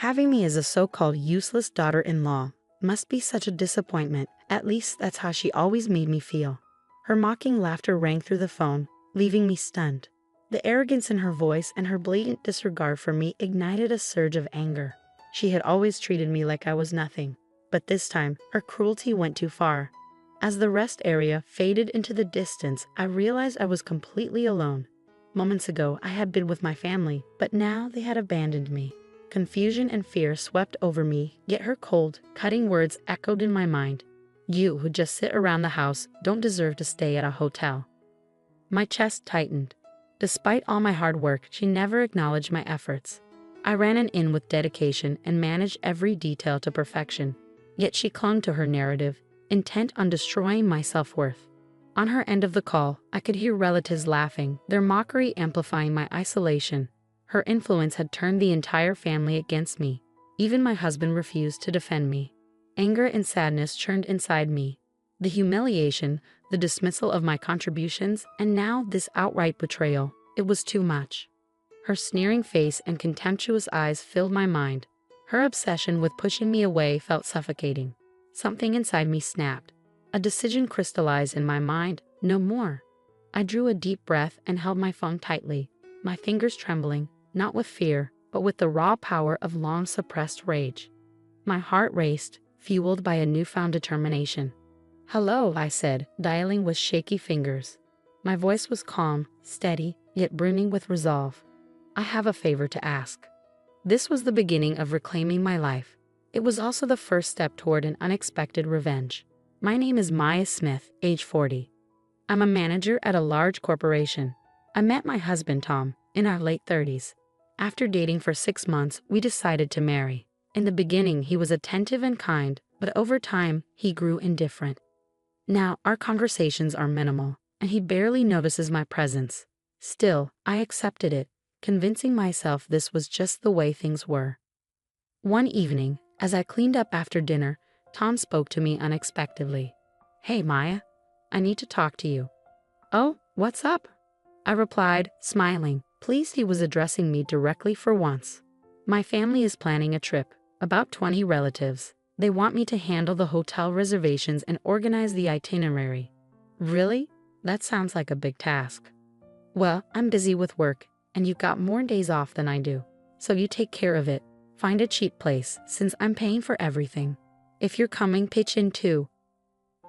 Having me as a so-called useless daughter-in-law must be such a disappointment. At least that's how she always made me feel. Her mocking laughter rang through the phone, leaving me stunned. The arrogance in her voice and her blatant disregard for me ignited a surge of anger. She had always treated me like I was nothing, but this time, her cruelty went too far. As the rest area faded into the distance, I realized I was completely alone. Moments ago, I had been with my family, but now they had abandoned me. Confusion and fear swept over me, yet her cold, cutting words echoed in my mind. You who just sit around the house don't deserve to stay at a hotel. My chest tightened. Despite all my hard work, she never acknowledged my efforts. I ran an inn with dedication and managed every detail to perfection. Yet she clung to her narrative, intent on destroying my self-worth. On her end of the call, I could hear relatives laughing, their mockery amplifying my isolation. Her influence had turned the entire family against me. Even my husband refused to defend me. Anger and sadness churned inside me. The humiliation, the dismissal of my contributions, and now this outright betrayal. It was too much. Her sneering face and contemptuous eyes filled my mind. Her obsession with pushing me away felt suffocating. Something inside me snapped. A decision crystallized in my mind. No more. I drew a deep breath and held my phone tightly, my fingers trembling, not with fear, but with the raw power of long-suppressed rage. My heart raced, fueled by a newfound determination. "Hello," I said, dialing with shaky fingers. My voice was calm, steady, yet brimming with resolve. "I have a favor to ask." This was the beginning of reclaiming my life. It was also the first step toward an unexpected revenge. My name is Maya Smith, age 40. I'm a manager at a large corporation. I met my husband, Tom, in our late 30s. After dating for 6 months, we decided to marry. In the beginning, he was attentive and kind, but over time, he grew indifferent. Now, our conversations are minimal, and he barely notices my presence. Still, I accepted it, convincing myself this was just the way things were. One evening, as I cleaned up after dinner, Tom spoke to me unexpectedly. "Hey, Maya, I need to talk to you." "Oh, what's up?" I replied, smiling, pleased he was addressing me directly for once. "My family is planning a trip, about 20 relatives. They want me to handle the hotel reservations and organize the itinerary." "Really? That sounds like a big task." "Well, I'm busy with work, and you've got more days off than I do. So you take care of it. Find a cheap place, since I'm paying for everything. If you're coming, pitch in too."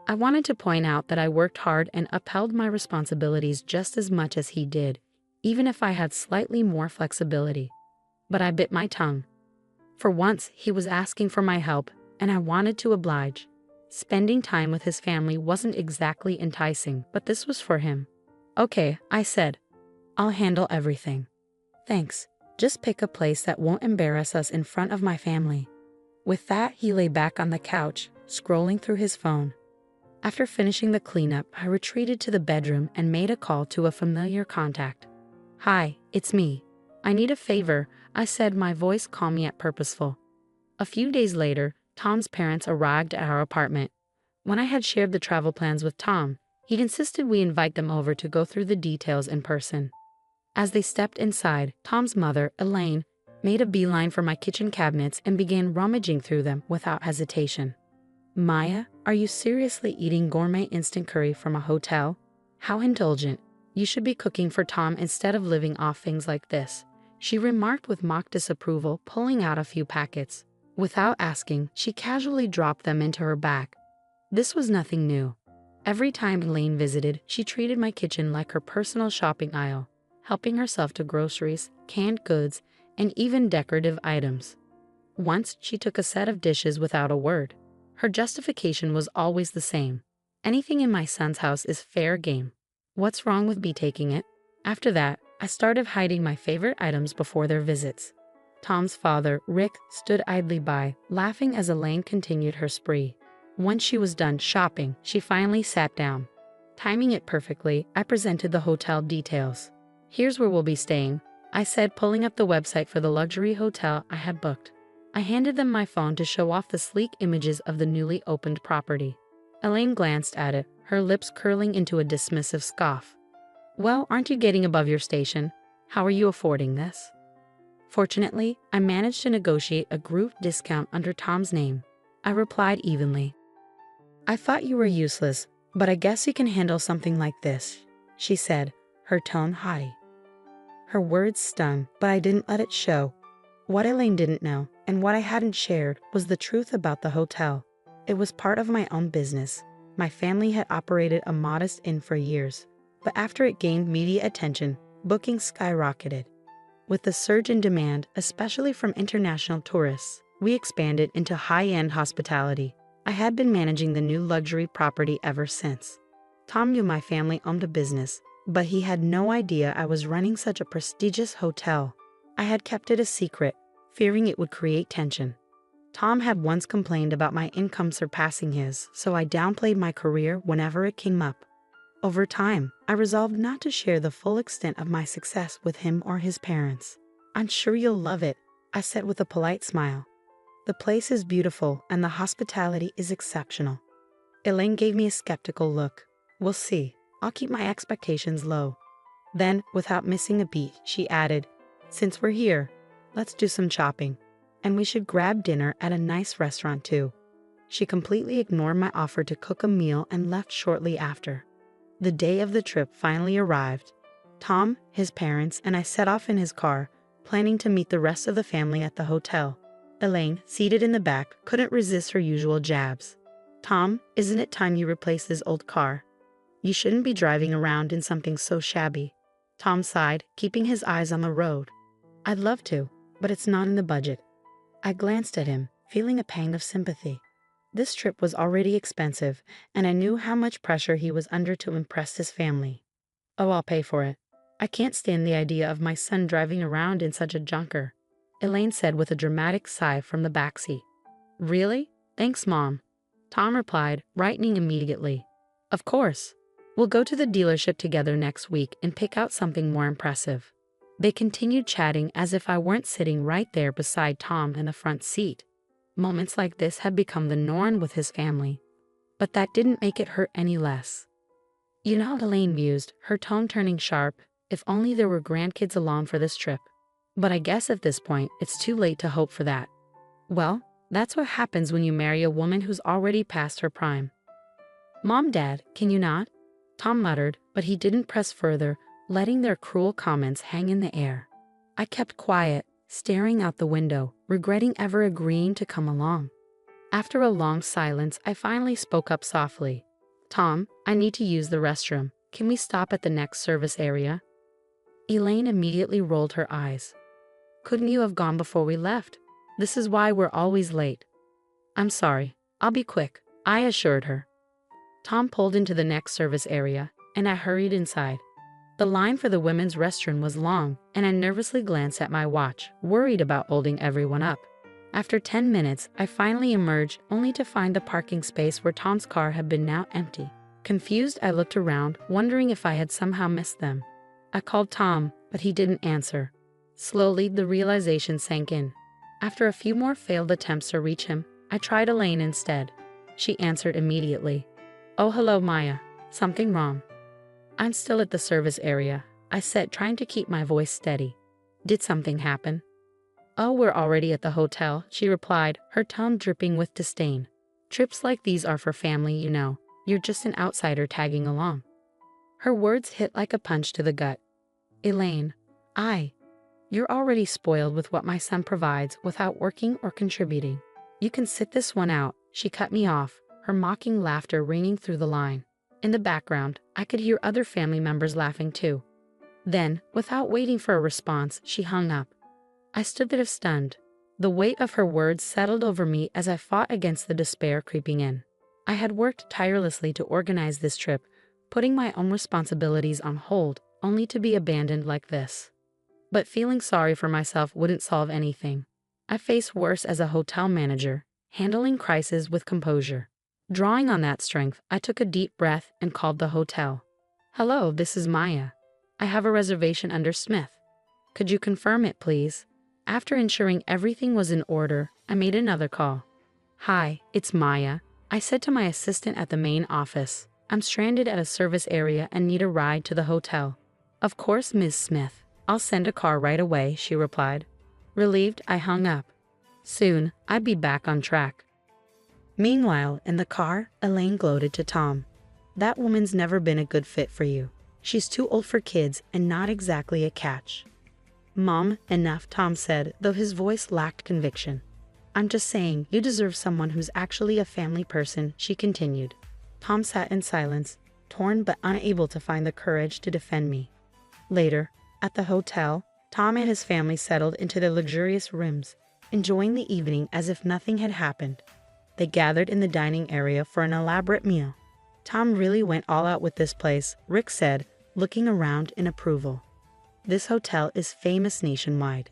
I wanted to point out that I worked hard and upheld my responsibilities just as much as he did, even if I had slightly more flexibility. But I bit my tongue. For once, he was asking for my help, and I wanted to oblige. Spending time with his family wasn't exactly enticing, but this was for him. "Okay," I said. "I'll handle everything." "Thanks. Just pick a place that won't embarrass us in front of my family." With that, he lay back on the couch, scrolling through his phone. After finishing the cleanup, I retreated to the bedroom and made a call to a familiar contact. "Hi, it's me. I need a favor," I said, my voice calm yet purposeful. A few days later, Tom's parents arrived at our apartment. When I had shared the travel plans with Tom, he insisted we invite them over to go through the details in person. As they stepped inside, Tom's mother, Elaine, made a beeline for my kitchen cabinets and began rummaging through them without hesitation. "Maya, are you seriously eating gourmet instant curry from a hotel? How indulgent. You should be cooking for Tom instead of living off things like this," she remarked with mock disapproval, pulling out a few packets. Without asking, she casually dropped them into her bag. This was nothing new. Every time Elaine visited, she treated my kitchen like her personal shopping aisle, helping herself to groceries, canned goods, and even decorative items. Once, she took a set of dishes without a word. Her justification was always the same. "Anything in my son's house is fair game. What's wrong with me taking it?" After that, I started hiding my favorite items before their visits. Tom's father, Rick, stood idly by, laughing as Elaine continued her spree. Once she was done shopping, she finally sat down. Timing it perfectly, I presented the hotel details. "Here's where we'll be staying," I said, pulling up the website for the luxury hotel I had booked. I handed them my phone to show off the sleek images of the newly opened property. Elaine glanced at it, her lips curling into a dismissive scoff. "Well, aren't you getting above your station? How are you affording this?" Fortunately, I managed to negotiate a group discount under Tom's name. I replied evenly. I thought you were useless, but I guess you can handle something like this, she said, her tone haughty. Her words stung, but I didn't let it show. What Elaine didn't know, and what I hadn't shared, was the truth about the hotel. It was part of my own business. My family had operated a modest inn for years, but after it gained media attention, bookings skyrocketed. With the surge in demand, especially from international tourists, we expanded into high-end hospitality. I had been managing the new luxury property ever since. Tom knew my family owned a business, but he had no idea I was running such a prestigious hotel. I had kept it a secret, fearing it would create tension. Tom had once complained about my income surpassing his, so I downplayed my career whenever it came up. Over time, I resolved not to share the full extent of my success with him or his parents. I'm sure you'll love it, I said with a polite smile. The place is beautiful and the hospitality is exceptional. Elaine gave me a skeptical look. We'll see. I'll keep my expectations low. Then, without missing a beat, she added, since we're here, let's do some shopping. And we should grab dinner at a nice restaurant too. She completely ignored my offer to cook a meal and left shortly after. The day of the trip finally arrived. Tom, his parents, and I set off in his car, planning to meet the rest of the family at the hotel. Elaine, seated in the back, couldn't resist her usual jabs. Tom, isn't it time you replaced this old car? You shouldn't be driving around in something so shabby. Tom sighed, keeping his eyes on the road. I'd love to, but it's not in the budget. I glanced at him, feeling a pang of sympathy. This trip was already expensive, and I knew how much pressure he was under to impress his family. Oh, I'll pay for it. I can't stand the idea of my son driving around in such a junker, Elaine said with a dramatic sigh from the backseat. Really? Thanks, Mom. Tom replied, brightening immediately. Of course. We'll go to the dealership together next week and pick out something more impressive. They continued chatting as if I weren't sitting right there beside Tom in the front seat. Moments like this had become the norm with his family. But that didn't make it hurt any less. You know, Elaine mused, her tone turning sharp, if only there were grandkids along for this trip. But I guess at this point, it's too late to hope for that. Well, that's what happens when you marry a woman who's already past her prime. Mom, Dad, can you not? Tom muttered, but he didn't press further, letting their cruel comments hang in the air. I kept quiet, staring out the window, regretting ever agreeing to come along. After a long silence, I finally spoke up softly. Tom, I need to use the restroom. Can we stop at the next service area? Elaine immediately rolled her eyes. Couldn't you have gone before we left? This is why we're always late. I'm sorry, I'll be quick, I assured her. Tom pulled into the next service area, and I hurried inside. The line for the women's restroom was long, and I nervously glanced at my watch, worried about holding everyone up. After 10 minutes, I finally emerged, only to find the parking space where Tom's car had been now empty. Confused, I looked around, wondering if I had somehow missed them. I called Tom, but he didn't answer. Slowly, the realization sank in. After a few more failed attempts to reach him, I tried Elaine instead. She answered immediately. Oh, hello, Maya. Something wrong? I'm still at the service area, I said, trying to keep my voice steady. Did something happen? Oh, we're already at the hotel, she replied, her tone dripping with disdain. Trips like these are for family, you know. You're just an outsider tagging along. Her words hit like a punch to the gut. Elaine, you're already spoiled with what my son provides without working or contributing. You can sit this one out, she cut me off, her mocking laughter ringing through the line. In the background, I could hear other family members laughing too. Then, without waiting for a response, she hung up. I stood there stunned. The weight of her words settled over me as I fought against the despair creeping in. I had worked tirelessly to organize this trip, putting my own responsibilities on hold, only to be abandoned like this. But feeling sorry for myself wouldn't solve anything. I faced worse as a hotel manager, handling crises with composure. Drawing on that strength, I took a deep breath and called the hotel. Hello, this is Maya. I have a reservation under Smith. Could you confirm it, please? After ensuring everything was in order, I made another call. Hi, it's Maya, I said to my assistant at the main office. I'm stranded at a service area and need a ride to the hotel. Of course, Ms. Smith. I'll send a car right away, she replied. Relieved, I hung up. Soon, I'd be back on track. Meanwhile, in the car, Elaine gloated to Tom. That woman's never been a good fit for you. She's too old for kids and not exactly a catch. Mom, enough, Tom said, though his voice lacked conviction. I'm just saying, you deserve someone who's actually a family person, she continued. Tom sat in silence, torn but unable to find the courage to defend me. Later, at the hotel, Tom and his family settled into their luxurious rooms, enjoying the evening as if nothing had happened. They gathered in the dining area for an elaborate meal. Tom really went all out with this place, Rick said, looking around in approval. This hotel is famous nationwide.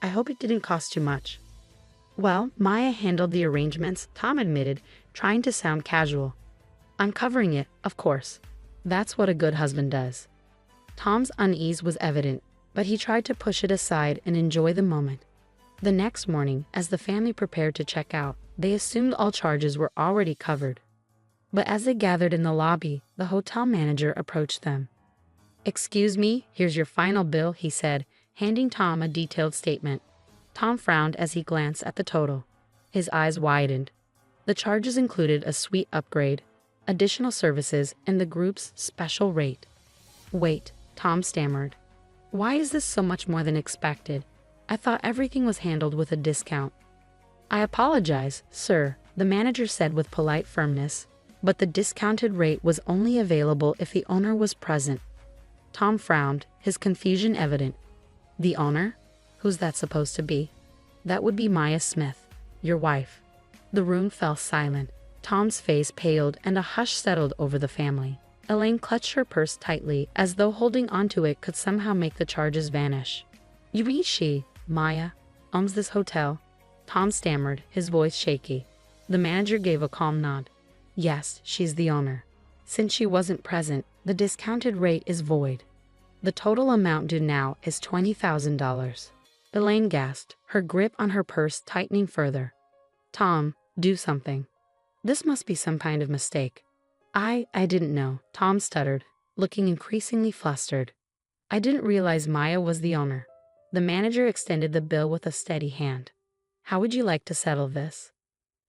I hope it didn't cost too much. Well, Maya handled the arrangements, Tom admitted, trying to sound casual. I'm covering it, of course. That's what a good husband does. Tom's unease was evident, but he tried to push it aside and enjoy the moment. The next morning, as the family prepared to check out, they assumed all charges were already covered. But as they gathered in the lobby, the hotel manager approached them. Excuse me, here's your final bill, he said, handing Tom a detailed statement. Tom frowned as he glanced at the total. His eyes widened. The charges included a suite upgrade, additional services, and the group's special rate. Wait, Tom stammered. Why is this so much more than expected? I thought everything was handled with a discount. I apologize, sir, the manager said with polite firmness, but the discounted rate was only available if the owner was present. Tom frowned, his confusion evident. The owner? Who's that supposed to be? That would be Maya Smith, your wife. The room fell silent. Tom's face paled and a hush settled over the family. Elaine clutched her purse tightly, as though holding onto it could somehow make the charges vanish. You mean she, Maya, owns this hotel? Tom stammered, his voice shaky. The manager gave a calm nod. Yes, she's the owner. Since she wasn't present, the discounted rate is void. The total amount due now is $20,000. Elaine gasped, her grip on her purse tightening further. Tom, do something. This must be some kind of mistake. I didn't know, Tom stuttered, looking increasingly flustered. I didn't realize Maya was the owner. The manager extended the bill with a steady hand. How would you like to settle this?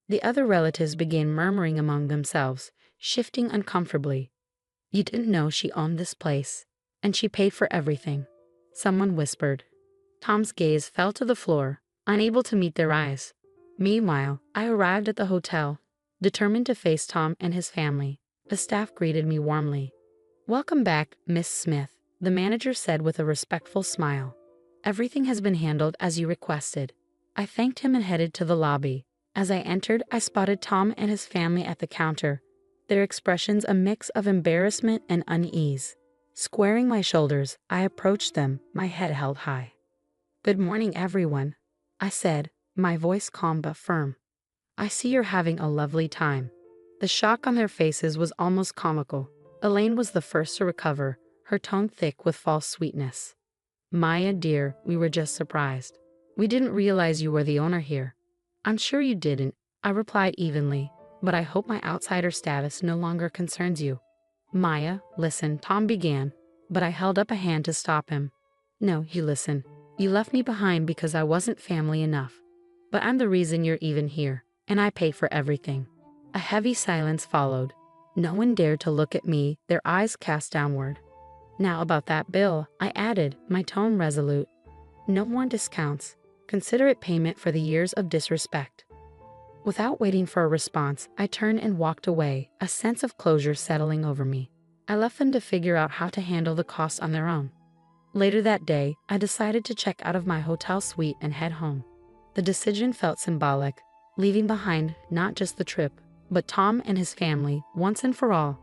The other relatives began murmuring among themselves, shifting uncomfortably. You didn't know she owned this place, and she paid for everything, someone whispered. Tom's gaze fell to the floor, unable to meet their eyes. Meanwhile, I arrived at the hotel, determined to face Tom and his family. The staff greeted me warmly. Welcome back, Miss Smith, the manager said with a respectful smile. Everything has been handled as you requested. I thanked him and headed to the lobby. As I entered, I spotted Tom and his family at the counter, their expressions a mix of embarrassment and unease. Squaring my shoulders, I approached them, my head held high. Good morning, everyone, I said, my voice calm but firm. I see you're having a lovely time. The shock on their faces was almost comical. Elaine was the first to recover, her tone thick with false sweetness. Maya, dear, we were just surprised. We didn't realize you were the owner here. I'm sure you didn't, I replied evenly, but I hope my outsider status no longer concerns you. Maya, listen, Tom began, but I held up a hand to stop him. No, you listen. You left me behind because I wasn't family enough. But I'm the reason you're even here, and I pay for everything. A heavy silence followed. No one dared to look at me, their eyes cast downward. Now about that bill, I added, my tone resolute. No more discounts. Consider it payment for the years of disrespect. Without waiting for a response, I turned and walked away, a sense of closure settling over me. I left them to figure out how to handle the costs on their own. Later that day, I decided to check out of my hotel suite and head home. The decision felt symbolic, leaving behind not just the trip, but Tom and his family, once and for all.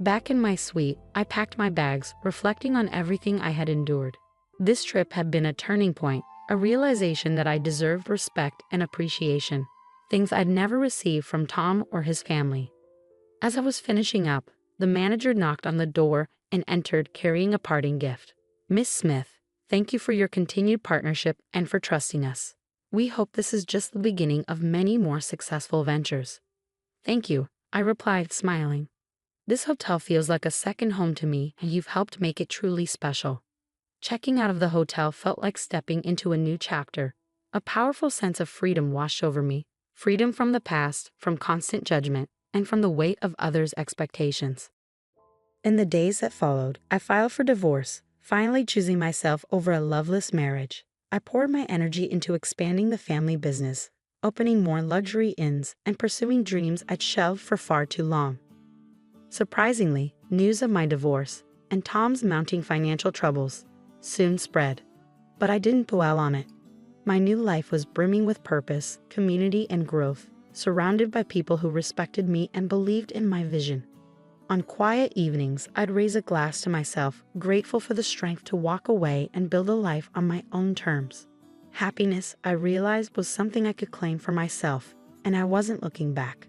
Back in my suite, I packed my bags, reflecting on everything I had endured. This trip had been a turning point, a realization that I deserved respect and appreciation, things I'd never received from Tom or his family. As I was finishing up, the manager knocked on the door and entered carrying a parting gift. Miss Smith, thank you for your continued partnership and for trusting us. We hope this is just the beginning of many more successful ventures. Thank you, I replied, smiling. This hotel feels like a second home to me, and you've helped make it truly special. Checking out of the hotel felt like stepping into a new chapter. A powerful sense of freedom washed over me. Freedom from the past, from constant judgment, and from the weight of others' expectations. In the days that followed, I filed for divorce, finally choosing myself over a loveless marriage. I poured my energy into expanding the family business, opening more luxury inns, and pursuing dreams I'd shelved for far too long. Surprisingly, news of my divorce and Tom's mounting financial troubles soon spread. But I didn't dwell on it. My new life was brimming with purpose, community, and growth, surrounded by people who respected me and believed in my vision. On quiet evenings, I'd raise a glass to myself, grateful for the strength to walk away and build a life on my own terms. Happiness, I realized, was something I could claim for myself, and I wasn't looking back.